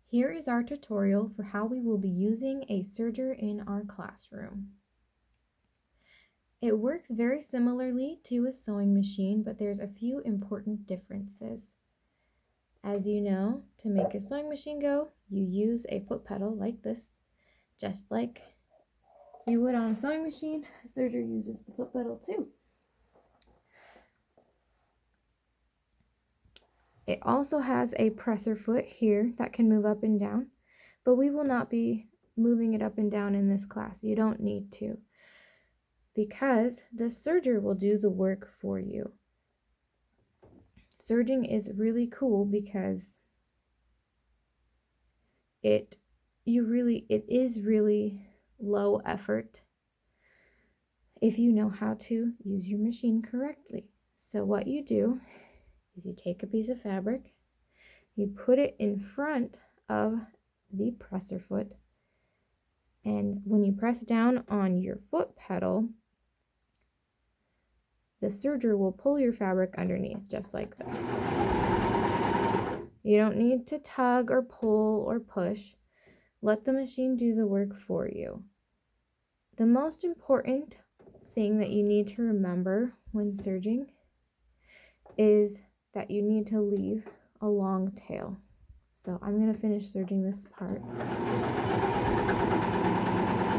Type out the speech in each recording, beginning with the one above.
Here is our tutorial for how we will be using a serger in our classroom. It works very similarly to a sewing machine, but there's a few important differences. As you know, to make a sewing machine go, you use a foot pedal like this, just like you would on a sewing machine. A serger uses the foot pedal too. It also has a presser foot here that can move up and down, but we will not be moving it up and down in this class. You don't need to, because the serger will do the work for you. Serging is really cool because it is really low effort if you know how to use your machine correctly. So what you do is you take a piece of fabric, you put it in front of the presser foot, and when you press down on your foot pedal, the serger will pull your fabric underneath, just like this. You don't need to tug or pull or push. Let the machine do the work for you. The most important thing that you need to remember when serging is that you need to leave a long tail. So I'm going to finish serging this part.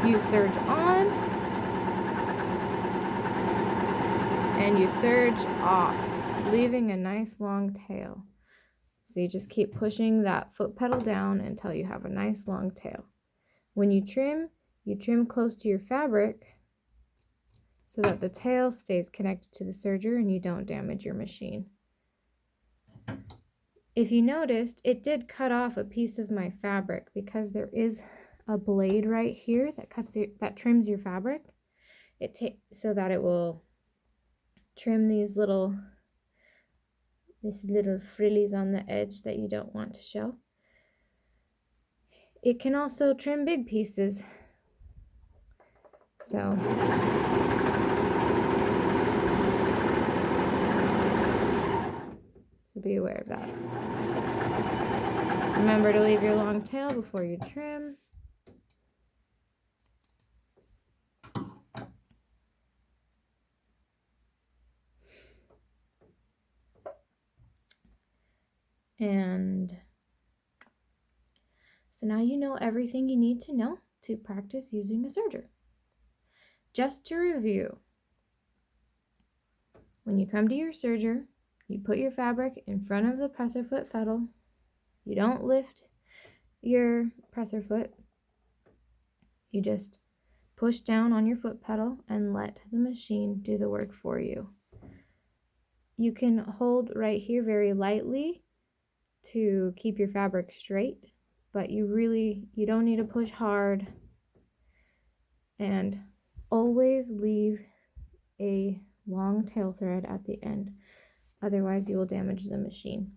You serge on and you serge off, leaving a nice long tail. So you just keep pushing that foot pedal down until you have a nice long tail. When you trim close to your fabric so that the tail stays connected to the serger and you don't damage your machine. If you noticed, it did cut off a piece of my fabric because there is a blade right here that trims your fabric. So that it will trim these little frillies on the edge that you don't want to show. It can also trim big pieces. So be aware of that. Remember to leave your long tail before you trim. And so now you know everything you need to know to practice using a serger. Just to review, when you come to your serger, you put your fabric in front of the presser foot pedal. You don't lift your presser foot. You just push down on your foot pedal and let the machine do the work for you. You can hold right here very lightly to keep your fabric straight, but you don't need to push hard, and always leave a long tail thread at the end, otherwise you will damage the machine.